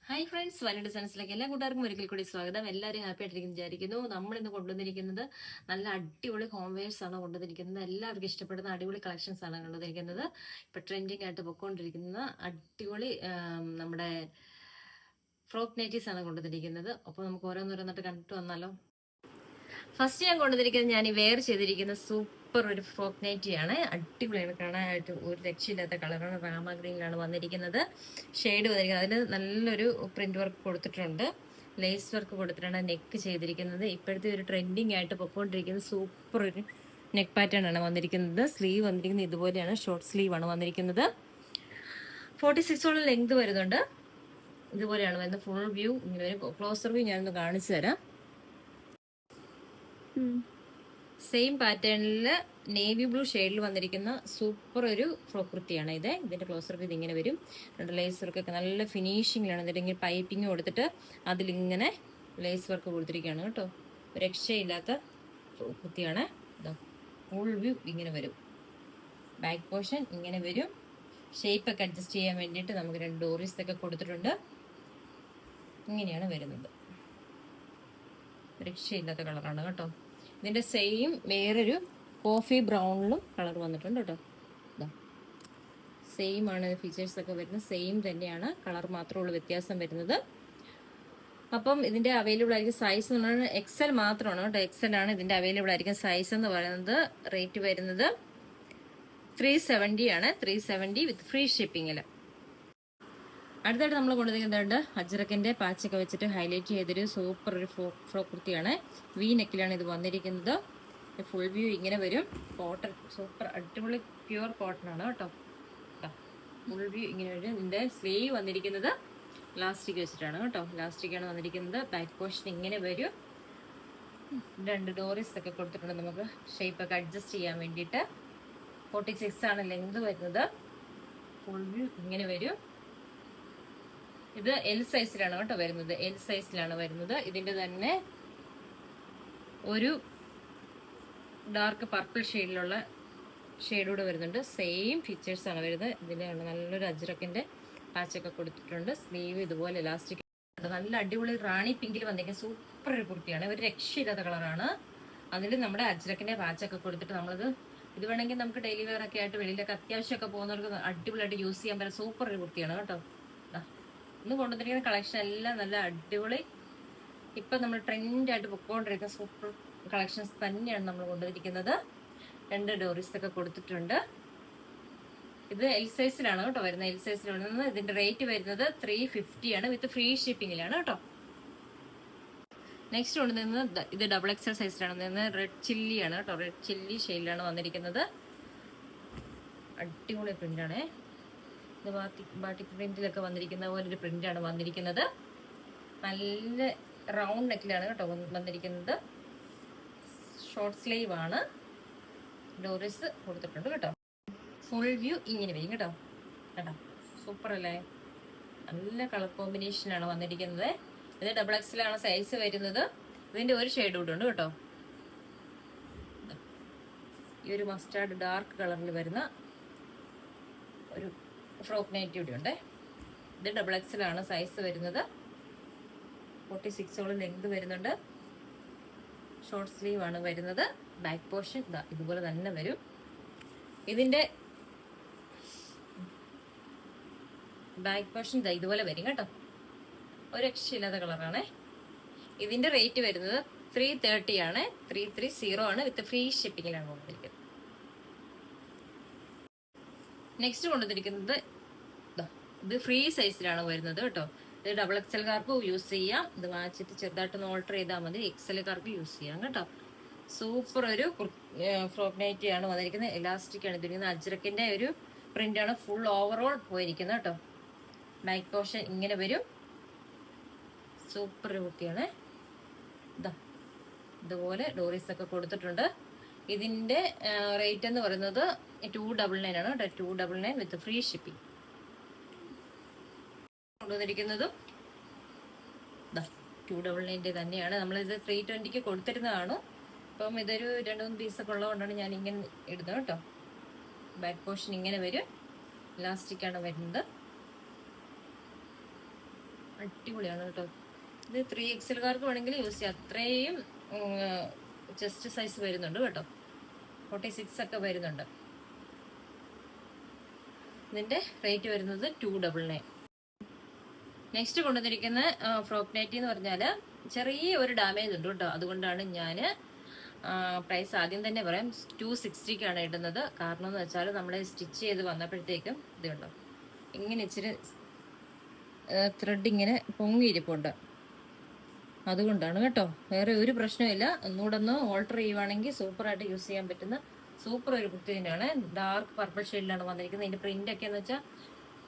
Hi friends, Wayanad ഡിസൈൻസിലേക്ക് എല്ലാ കൂട്ടുകാർക്കും ഒരിക്കൽ കൂടി സ്വാഗതം. എല്ലാവരും ഹാപ്പി ആയിട്ടിരിക്കുന്നു വിചാരിക്കുന്നു. നമ്മൾ ഇന്ന് കൊണ്ടുവന്നിരിക്കുന്നത് നല്ല അടിപൊളി ഹോം വെയർസ് ആണ് കൊണ്ടുവന്നിരിക്കുന്നത്. എല്ലാവർക്കും ഇഷ്ടപ്പെടുന്ന അടിപൊളി കളക്ഷൻസ് ആണ് കൊണ്ടുവന്നിരിക്കുന്നത്. ഇപ്പൊ ട്രെൻഡിങ് ആയിട്ട് പൊക്കോണ്ടിരിക്കുന്ന അടിപൊളി നമ്മുടെ ഫ്രോക്ക് നൈറ്റീസ് ആണ് കൊണ്ടുവന്നിരിക്കുന്നത്. അപ്പോൾ നമുക്ക് ഓരോന്നോരോന്നിട്ട് കണ്ടിട്ട് വന്നാലോ. ഫസ്റ്റ് ഞാൻ കൊണ്ടുവന്നിരിക്കുന്നത് ഞാൻ ഈ വെയർ ചെയ്തിരിക്കുന്ന സൂപ്പർ ഒരു ഫ്രോക്ക് നൈറ്റിയാണ്. അടിപൊളിയാണ്, കാണാനായിട്ട് ഒരു രക്ഷയില്ലാത്ത കളറാണ്. റാമ ഗ്രീനിലാണ് വന്നിരിക്കുന്നത്. ഷെയ്ഡ് വന്നിരിക്കുന്നത് അതിന് നല്ലൊരു പ്രിന്റ് വർക്ക് കൊടുത്തിട്ടുണ്ട്, ലേസ് വർക്ക് കൊടുത്തിട്ടാണ് നെക്ക് ചെയ്തിരിക്കുന്നത്. ഇപ്പോഴത്തെ ഒരു ട്രെൻഡിങ് ആയിട്ട് പൊക്കോണ്ടിരിക്കുന്നത് സൂപ്പർ ഒരു നെക്ക് പാറ്റേൺ ആണ് വന്നിരിക്കുന്നത്. സ്ലീവ് വന്നിരിക്കുന്നത് ഇതുപോലെയാണ്, ഷോർട്ട് സ്ലീവ് ആണ് വന്നിരിക്കുന്നത്. 46 ലെങ്ത് വരുന്നുണ്ട്. ഇതുപോലെയാണ് വരുന്നത്. ഫുൾ വ്യൂ ഇങ്ങനെ വരും. ക്ലോസർ വ്യൂ ഞാനൊന്ന് കാണിച്ചു തരാം. സെയിം പാറ്റേണിൽ നേവി ബ്ലൂ ഷെയ്ഡിൽ വന്നിരിക്കുന്ന സൂപ്പർ ഒരു ഫ്രോക്ക് കുർത്തിയാണ് ഇത്. ഇതിന്റെ ക്ലോസർ ഇത് ഇങ്ങനെ വരും. രണ്ട് ലേസ് വർക്കൊക്കെ നല്ല ഫിനിഷിങ്ങിലാണ്. എന്നിട്ട് ഇങ്ങനെ പൈപ്പിങ് കൊടുത്തിട്ട് അതിലിങ്ങനെ ലേസ് വർക്ക് കൊടുത്തിരിക്കുകയാണ് കേട്ടോ. രക്ഷയില്ലാത്ത കുർത്തിയാണ്. ഫുൾ വ്യൂ ഇങ്ങനെ വരും. ബാക്ക് പോർഷൻ ഇങ്ങനെ വരും. ഷേപ്പ് ഒക്കെ അഡ്ജസ്റ്റ് ചെയ്യാൻ വേണ്ടിയിട്ട് നമുക്ക് രണ്ട് ഡോറീസ് ഒക്കെ കൊടുത്തിട്ടുണ്ട്. ഇങ്ങനെയാണ് വരുന്നത്. രക്ഷയില്ലാത്ത കളറാണ് കേട്ടോ. ഇതിന്റെ സെയിം വേറൊരു കോഫി ബ്രൗണിലും കളർ വന്നിട്ടുണ്ട് കേട്ടോ. സെയിം ആണ് ഫീച്ചേഴ്സ് ഒക്കെ വരുന്നത്, സെയിം തന്നെയാണ്, കളർ മാത്രമേ ഉള്ളൂ വ്യത്യാസം വരുന്നത്. അപ്പം ഇതിന്റെ അവൈലബിൾ ആയിരിക്കും സൈസ് എന്ന് പറയുന്നത് XL മാത്രമാണ് കേട്ടോ. XL ആണ് ഇതിന്റെ അവൈലബിൾ ആയിരിക്കും സൈസ് എന്ന് പറയുന്നത്. റേറ്റ് വരുന്നത് 370 ആണ്. 370 വിത്ത് ഫ്രീ ഷിപ്പിംഗിൽ. അടുത്തായിട്ട് നമ്മൾ കൊണ്ടുവന്നിരിക്കുന്നുണ്ട് അജ്രക്കിന്റെ പാച്ചൊക്കെ വെച്ചിട്ട് ഹൈലൈറ്റ് ചെയ്തൊരു സൂപ്പർ ഒരു ഫ്രോക്ക് കുർത്തിയാണ്. വി നെക്കിലാണ് ഇത് വന്നിരിക്കുന്നത്. ഫുൾ വ്യൂ ഇങ്ങനെ വരും. കോട്ടൺ സൂപ്പർ അടിപൊളി പ്യുവർ കോട്ടൺ ആണ് കേട്ടോ. ഫുൾ വ്യൂ ഇങ്ങനെ വരും. ഇതിന്റെ സ്ലീവ് വന്നിരിക്കുന്നത് ലാസ്റ്റിക് വെച്ചിട്ടാണ് കേട്ടോ. ലാസ്റ്റിക് ആണ് വന്നിരിക്കുന്നത്. ബാക്ക് പോർഷൻ ഇങ്ങനെ വരും. രണ്ട് ഡോറീസ് ഒക്കെ കൊടുത്തിട്ടുണ്ട് നമുക്ക് ഷേപ്പ് ഒക്കെ അഡ്ജസ്റ്റ് ചെയ്യാൻ വേണ്ടിയിട്ട്. 46 ആണ് ലെങ്ത് വരുന്നത്. ഫുൾ വ്യൂ ഇങ്ങനെ വരും. ഇത് L സൈസിലാണ് കേട്ടോ വരുന്നത്. L സൈസിലാണ് വരുന്നത്. ഇതിന്റെ തന്നെ ഒരു ഡാർക്ക് പർപ്പിൾ ഷെയ്ഡിലുള്ള ഷെയ്ഡൂടെ വരുന്നുണ്ട്. സെയിം ഫീച്ചേഴ്സ് ആണ് വരുന്നത്. ഇതിലാണ് നല്ലൊരു അജ്രക്കിന്റെ പാച്ചൊക്കെ കൊടുത്തിട്ടുണ്ട്. സ്ലീവ് ഇതുപോലെ ഇലാസ്റ്റിക്. നല്ല അടിപൊളി റാണി പിങ്കിൽ വന്നിരിക്കുന്ന സൂപ്പർ ഒരു കുർത്തിയാണ്. ഒരു രക്ഷയില്ലാത്ത കളറാണ്. അതിൽ നമ്മുടെ അജ്രക്കിന്റെ പാച്ചൊക്കെ കൊടുത്തിട്ട് നമ്മളിത് ഇത് വേണമെങ്കിൽ നമുക്ക് ഡെയിലി വെയർ ഒക്കെ ആയിട്ട് വെളിയിലൊക്കെ അത്യാവശ്യമൊക്കെ പോകുന്നവർക്ക് അടിപൊളിയായിട്ട് യൂസ് ചെയ്യാൻ പറ്റുന്ന സൂപ്പർ ഒരു കുർത്തിയാണ് കേട്ടോ. ഇന്ന് കൊണ്ടുവന്നിരിക്കുന്ന കളക്ഷൻ എല്ലാം നല്ല അടിപൊളി, ഇപ്പൊ നമ്മൾ ട്രെൻഡായിട്ട് പൊക്കോണ്ടിരിക്കുന്ന സൂപ്പർ കളക്ഷൻസ് തന്നെയാണ് നമ്മൾ കൊണ്ടുവന്നിരിക്കുന്നത്. രണ്ട് ഡോറീസ് ഒക്കെ കൊടുത്തിട്ടുണ്ട്. ഇത് L സൈസിലാണ് കേട്ടോ വരുന്നത്. L സൈസിൽ വരുന്നത്. ഇതിന്റെ റേറ്റ് വരുന്നത് 350 ആണ് വിത്ത് ഫ്രീ ഷിപ്പിംഗിലാണ് കേട്ടോ. നെക്സ്റ്റ് കൊണ്ടുവരുന്നത് ഇത് XXL സൈസിലാണ് വന്നിരുന്നത്. റെഡ് ചില്ലി ആണ് കേട്ടോ. റെഡ് ചില്ലി ഷെയ്ഡിലാണ് വന്നിരിക്കുന്നത്. അടിപൊളി പ്രിന്റാണ്. ഇത് ബാട്ടിക് പ്രിന്റിലൊക്കെ വന്നിരിക്കുന്ന പോലെ ഒരു പ്രിന്റാണ് വന്നിരിക്കുന്നത്. നല്ല റൗണ്ട് നെക്കിലാണ് കേട്ടോ വന്നിരിക്കുന്നത്. ഷോർട്ട് സ്ലീവ് ആണ്. ഡോറീസ് കൊടുത്തിട്ടുണ്ട് കേട്ടോ. ഫുൾ വ്യൂ ഇങ്ങനെ വരും കേട്ടോ. കേട്ടോ സൂപ്പർ അല്ലേ. നല്ല കളർ കോമ്പിനേഷൻ ആണ് വന്നിരിക്കുന്നത്. ഇത് XXL ആണ് സൈസ് വരുന്നത്. ഇതിന്റെ ഒരു ഷെയ്ഡ് കൂടെ ഉണ്ട് കേട്ടോ. ഈ ഒരു മസ്റ്റാർഡ് ഡാർക്ക് കളറിൽ വരുന്ന ഒരു ഫ്രോക്ക് നൈറ്റി കൂടി ഉണ്ട്. ഇത് XXL ആണ് സൈസ് വരുന്നത്. 46 ലെങ്ത് വരുന്നുണ്ട്. ഷോർട്ട് സ്ലീവ് ആണ് വരുന്നത്. ബാക്ക് പോർഷൻ ഇതുപോലെ തന്നെ വരും. ഇതിന്റെ ബാക്ക് പോർഷൻ ഇതുപോലെ വരും കേട്ടോ. ഒരു രക്ഷയില്ലാത്ത കളറാണ്. ഇതിന്റെ റേറ്റ് വരുന്നത് 330 ആണ്. 330 ആണ് വിത്ത് ഫ്രീ ഷിപ്പിംഗിലാണ് കൊണ്ടുവന്നിരിക്കുന്നത്. നെക്സ്റ്റ് കൊണ്ടുവന്നിരിക്കുന്നത് ഇത് ഫ്രീ സൈസിലാണ് വരുന്നത് കേട്ടോ. ഇത് XXLകാർക്ക് യൂസ് ചെയ്യാം. ഇത് വാങ്ങിച്ചിട്ട് ചെറുതായിട്ടൊന്ന് ഓൾട്ടർ ചെയ്താൽ മതി. XLകാർക്ക് യൂസ് ചെയ്യാം കേട്ടോ. സൂപ്പർ ഒരു ഫ്രോക്ക് നൈറ്റി ആണ് വന്നിരിക്കുന്നത്. ഇലാസ്റ്റിക് ആണ് ഇതിരിക്കുന്നത്. അജ്രക്കിന്റെ ഒരു പ്രിന്റ് ആണ് ഫുൾ ഓവറോൾ പോയിരിക്കുന്നത് കേട്ടോ. ബാക്ക് പോർഷൻ ഇങ്ങനെ വരും. സൂപ്പർ കുട്ടിയാണ്. ഇതുപോലെ ഡോറീസ് ഒക്കെ കൊടുത്തിട്ടുണ്ട്. ഇതിന്റെ റേറ്റ് എന്ന് പറയുന്നത് 299 ആണ് കേട്ടോ. 299 വിത്ത് ഫ്രീ ഷിപ്പിംഗ്. കൊണ്ടുവന്നിരിക്കുന്നതും 299 തന്നെയാണ്. നമ്മളിത് 320 കൊടുത്തിരുന്നതാണ്. അപ്പം ഇതൊരു 2-3 പീസൊക്കെ ഉള്ളതുകൊണ്ടാണ് ഞാൻ ഇങ്ങനെ ഇടുന്നത് കേട്ടോ. ബാക്ക് പോർഷൻ ഇങ്ങനെ വരും. ഇലാസ്റ്റിക് ആണ് വരുന്നത്. അടിപൊളിയാണ് കേട്ടോ. ഇത് 3XL വേണമെങ്കിൽ യൂസ് ചെയ്യാം. അത്രയും ചെസ്റ്റ് സൈസ് വരുന്നുണ്ട് കേട്ടോ. 46 ഒക്കെ വരുന്നുണ്ട്. ഇതിന്റെ റേറ്റ് വരുന്നത് 299. നെക്സ്റ്റ് കൊണ്ടുവന്നിരിക്കുന്ന ഫ്രോക്ക് നൈറ്റി എന്ന് പറഞ്ഞാൽ ചെറിയ ഒരു ഡാമേജ് ഉണ്ട് കേട്ടോ. അതുകൊണ്ടാണ് ഞാൻ പ്രൈസ് ആദ്യം തന്നെ പറയാം 260ക്കാണ് ഇടുന്നത്. കാരണം എന്ന് വെച്ചാൽ നമ്മളെ സ്റ്റിച്ച് ചെയ്ത് വന്നപ്പോഴത്തേക്കും ഇത് കണ്ടോ ഇങ്ങനെ ഇച്ചിരി ത്രെഡ് ഇങ്ങനെ പൊങ്ങിയിരിപ്പുണ്ട്. അതുകൊണ്ടാണ് കേട്ടോ, വേറെ ഒരു പ്രശ്നമില്ല. ഒന്നുകൂടെ ഒന്ന് ഓൾട്ടർ ചെയ്യുവാണെങ്കിൽ സൂപ്പറായിട്ട് യൂസ് ചെയ്യാൻ പറ്റുന്ന സൂപ്പർ ഒരു കുർത്തി തന്നെയാണ്. ഡാർക്ക് പർപ്പിൾ ഷെയ്ഡിലാണ് വന്നിരിക്കുന്നത്. ഇതിന്റെ പ്രിന്റ് ഒക്കെ എന്ന് വെച്ചാൽ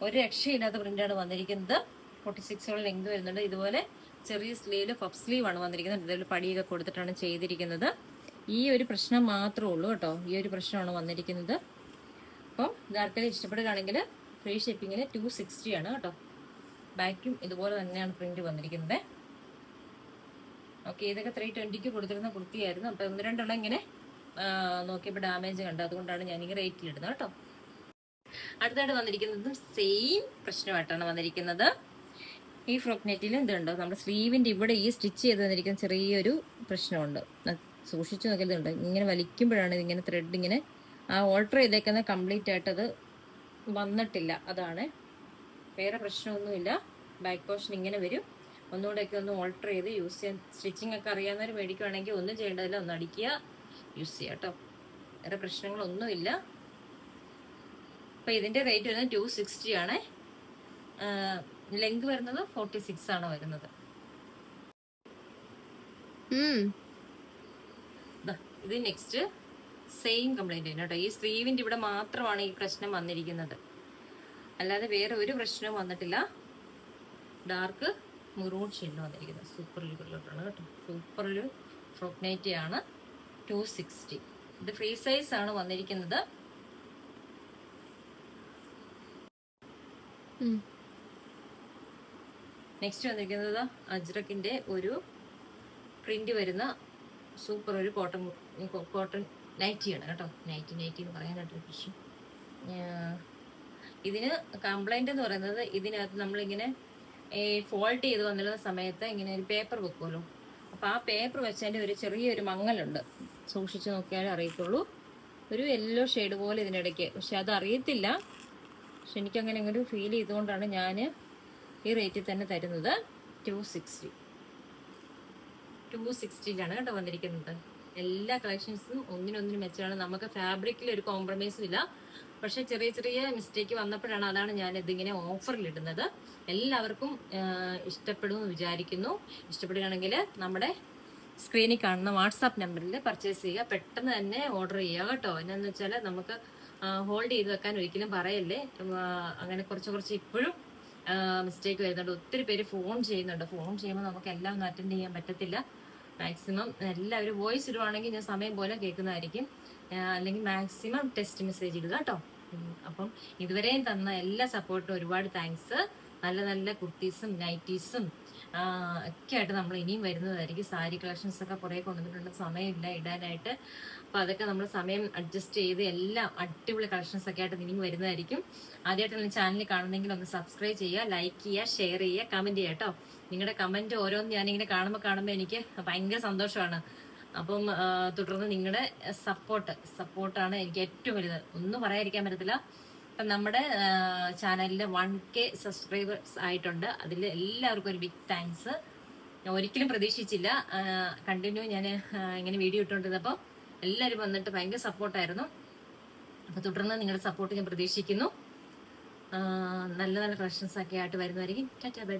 ഒരു രക്ഷയില്ലാത്ത പ്രിന്റാണ് വന്നിരിക്കുന്നത്. 46 ലെങ്ത് വരുന്നുണ്ട്. ഇതുപോലെ ചെറിയ സ്ലീവ് പഫ് സ്ലീവ് ആണ് വന്നിരിക്കുന്നത്. ഇതുപോലെ പടിയൊക്കെ കൊടുത്തിട്ടാണ് ചെയ്തിരിക്കുന്നത്. ഈ ഒരു പ്രശ്നം മാത്രമേ ഉള്ളൂ കേട്ടോ, ഈ ഒരു പ്രശ്നമാണ് വന്നിരിക്കുന്നത്. അപ്പം ഇതാർക്കെങ്കിലും ഇഷ്ടപ്പെടുകയാണെങ്കിൽ ഫ്രീ ഷിപ്പിങ്ങിന് 260 ആണ് കേട്ടോ. ബാക്കും ഇതുപോലെ തന്നെയാണ് പ്രിന്റ് വന്നിരിക്കുന്നത്. ഓക്കെ, ഇതൊക്കെ 320 കൊടുത്തിരുന്ന കുർത്തിയായിരുന്നു. അപ്പം 1-2 ഇങ്ങനെ നോക്കിയപ്പോൾ ഡാമേജ് കണ്ടു. അതുകൊണ്ടാണ് ഞാനിങ്ങനെ റേറ്റിലിടുന്നത് കേട്ടോ. അടുത്തായിട്ട് വന്നിരിക്കുന്നതും സെയിം പ്രശ്നമായിട്ടാണ് വന്നിരിക്കുന്നത്. ഈ ഫ്രോക്ക് നെറ്റിൽ എന്തുണ്ടോ നമ്മുടെ സ്ലീവിന്റെ ഇവിടെ ഈ സ്റ്റിച്ച് ചെയ്ത് വന്നിരിക്കുന്ന ചെറിയൊരു പ്രശ്നമുണ്ട്. സൂക്ഷിച്ചു നോക്കിയതുണ്ട്. ഇങ്ങനെ വലിക്കുമ്പോഴാണ് ഇതിങ്ങനെ ത്രെഡ് ഇങ്ങനെ ഓൾട്ടർ ചെയ്തേക്കുന്ന കംപ്ലീറ്റ് ആയിട്ട് അത് വന്നിട്ടില്ല. അതാണ്, വേറെ പ്രശ്നമൊന്നുമില്ല. ബാക്ക് പോർഷൻ ഇങ്ങനെ വരും. ഒന്നുകൂടെയൊക്കെ ഒന്ന് ഓൾട്ടർ ചെയ്ത് യൂസ് ചെയ്യാൻ, സ്റ്റിച്ചിങ് ഒക്കെ അറിയാവുന്നവർ മേടിക്കുവാണെങ്കിൽ ഒന്നും ചെയ്യേണ്ടതില്ല, ഒന്ന് അടിക്കുക, യൂസ് ചെയ്യുക കേട്ടോ. വേറെ പ്രശ്നങ്ങളൊന്നുമില്ല. അപ്പം ഇതിന്റെ റേറ്റ് വരുന്നത് 260 ആണ്. ലെങ്ത് വരുന്നത് 46 ആണ് വരുന്നത്. ഇത് നെക്സ്റ്റ് സെയിം കംപ്ലൈന്റ് ആണ് കേട്ടോ. ഈ സ്ലീവിന്റെ ഇവിടെ മാത്രമാണ് ഈ പ്രശ്നം വന്നിരിക്കുന്നത്, അല്ലാതെ വേറെ ഒരു പ്രശ്നവും വന്നിട്ടില്ല. ഡാർക്ക് മെറൂൺ ഷെയ്ഡിൽ വന്നിരിക്കുന്നത് സൂപ്പർ ഒരു കളറാണ് കേട്ടോ. സൂപ്പർ ഒരു ഫ്രോക്ക് നൈറ്റി ആണ്. 260. ഇത് ഫ്രീ സൈസ് ആണ് വന്നിരിക്കുന്നത്. നെക്സ്റ്റ് വന്നിരിക്കുന്നത് അജ്രക്കിന്റെ ഒരു പ്രിന്റ് വരുന്ന സൂപ്പർ ഒരു കോട്ടൺ നൈറ്റിയാണ് കേട്ടോ. നൈറ്റി എന്ന് പറയാനായിട്ടൊരു പ്രശ്നം. ഇതിന് കംപ്ലൈന്റ് എന്ന് പറയുന്നത് ഇതിനകത്ത് നമ്മളിങ്ങനെ ഫോൾഡ് ചെയ്ത് വന്നിരുന്ന സമയത്ത് ഇങ്ങനെ ഒരു പേപ്പർ വെക്കുമല്ലോ, അപ്പൊ ആ പേപ്പർ വെച്ചതിന്റെ ഒരു ചെറിയൊരു മങ്ങലുണ്ട്. സൂക്ഷിച്ചു നോക്കിയാലേ അറിയത്തുള്ളൂ. ഒരു യെല്ലോ ഷെയ്ഡ് പോലെ ഇതിനിടയ്ക്ക്, പക്ഷെ അത് അറിയത്തില്ല. പക്ഷെ എനിക്കങ്ങനെ ഒരു ഫീൽ ചെയ്തുകൊണ്ടാണ് ഞാൻ ഈ റേറ്റിൽ തന്നെ തരുന്നത്. 260ലാണ് കേട്ടോ വന്നിരിക്കുന്നത്. എല്ലാ കളക്ഷൻസും ഒന്നിനൊന്നിനും മെച്ചമാണ്. നമുക്ക് ഫാബ്രിക്കിൽ ഒരു കോംപ്രമൈസും ഇല്ല. പക്ഷെ ചെറിയ ചെറിയ മിസ്റ്റേക്ക് വന്നപ്പോഴാണ്, അതാണ് ഞാൻ ഇതിങ്ങനെ ഓഫറിൽ ഇടുന്നത്. എല്ലാവർക്കും ഇഷ്ടപ്പെടുമെന്ന് വിചാരിക്കുന്നു. ഇഷ്ടപ്പെടുകയാണെങ്കിൽ നമ്മുടെ സ്ക്രീനിൽ കാണുന്ന വാട്സാപ്പ് നമ്പറിൽ പർച്ചേസ് ചെയ്യുക. പെട്ടെന്ന് തന്നെ ഓർഡർ ചെയ്യുക കേട്ടോ. എന്നാന്ന് വെച്ചാൽ നമുക്ക് ഹോൾഡ് ചെയ്ത് വെക്കാൻ ഒരിക്കലും പറയല്ലേ. അങ്ങനെ കുറച്ച് ഇപ്പോഴും മിസ്റ്റേക്ക് വരുന്നുണ്ട്. ഒത്തിരി പേര് ഫോൺ ചെയ്യുന്നുണ്ട്. ഫോൺ ചെയ്യുമ്പോൾ നമുക്ക് എല്ലാം ഒന്നും അറ്റൻഡ് ചെയ്യാൻ പറ്റത്തില്ല. മാക്സിമം എല്ലാവരും വോയിസ് ഇടുവാണെങ്കിൽ ഞാൻ സമയം പോലെ കേൾക്കുന്നതായിരിക്കും. അല്ലെങ്കിൽ മാക്സിമം ടെക്സ്റ്റ് മെസ്സേജ് ഇടുക കേട്ടോ. അപ്പം ഇതുവരെയും തന്ന എല്ലാ സപ്പോർട്ടും ഒരുപാട് താങ്ക്സ്. നല്ല നല്ല കുർത്തീസും നൈറ്റീസും ഒക്കെ ആയിട്ട് നമ്മൾ ഇനിയും വരുന്നതായിരിക്കും. സാരി കളക്ഷൻസ് ഒക്കെ കുറേ കൊണ്ടുവന്നിട്ടുണ്ട്, സമയമില്ല ഇടാനായിട്ട്. അപ്പൊ അതൊക്കെ നമ്മൾ സമയം അഡ്ജസ്റ്റ് ചെയ്ത് എല്ലാം അടിപൊളി കളക്ഷൻസ് ഒക്കെ ആയിട്ട് ഇനിയും വരുന്നതായിരിക്കും. ആദ്യമായിട്ടാണ് ചാനൽ കാണുന്നെങ്കിൽ ഒന്ന് സബ്സ്ക്രൈബ് ചെയ്യുക, ലൈക്ക് ചെയ്യുക, ഷെയർ ചെയ്യുക, കമന്റ് ചെയ്യുക കേട്ടോ. നിങ്ങളുടെ കമന്റ് ഓരോന്നും ഞാനിങ്ങനെ കാണുമ്പോൾ എനിക്ക് ഭയങ്കര സന്തോഷമാണ്. അപ്പം തുടർന്ന് നിങ്ങളുടെ സപ്പോർട്ടാണ് എനിക്ക് ഏറ്റവും വലുത്. ഒന്നും പറയാതിരിക്കാൻ പറ്റത്തില്ല. അപ്പം നമ്മുടെ ചാനലിൽ 1K സബ്സ്ക്രൈബേഴ്സ് ആയിട്ടുണ്ട്. അതിൽ എല്ലാവർക്കും ഒരു ബിഗ് താങ്ക്സ്. ഞാൻ ഒരിക്കലും പ്രതീക്ഷിച്ചില്ല. കണ്ടിന്യൂ ഞാൻ ഇങ്ങനെ വീഡിയോ ഇട്ടുകൊണ്ടിരുന്നപ്പോൾ എല്ലാവരും വന്നിട്ട് ഭയങ്കര സപ്പോർട്ടായിരുന്നു. അപ്പം തുടർന്ന് നിങ്ങളുടെ സപ്പോർട്ട് ഞാൻ പ്രതീക്ഷിക്കുന്നു. നല്ല നല്ല കളക്ഷൻസ് ഒക്കെ ആയിട്ട് വരുന്നതായിരിക്കും. Tata bye.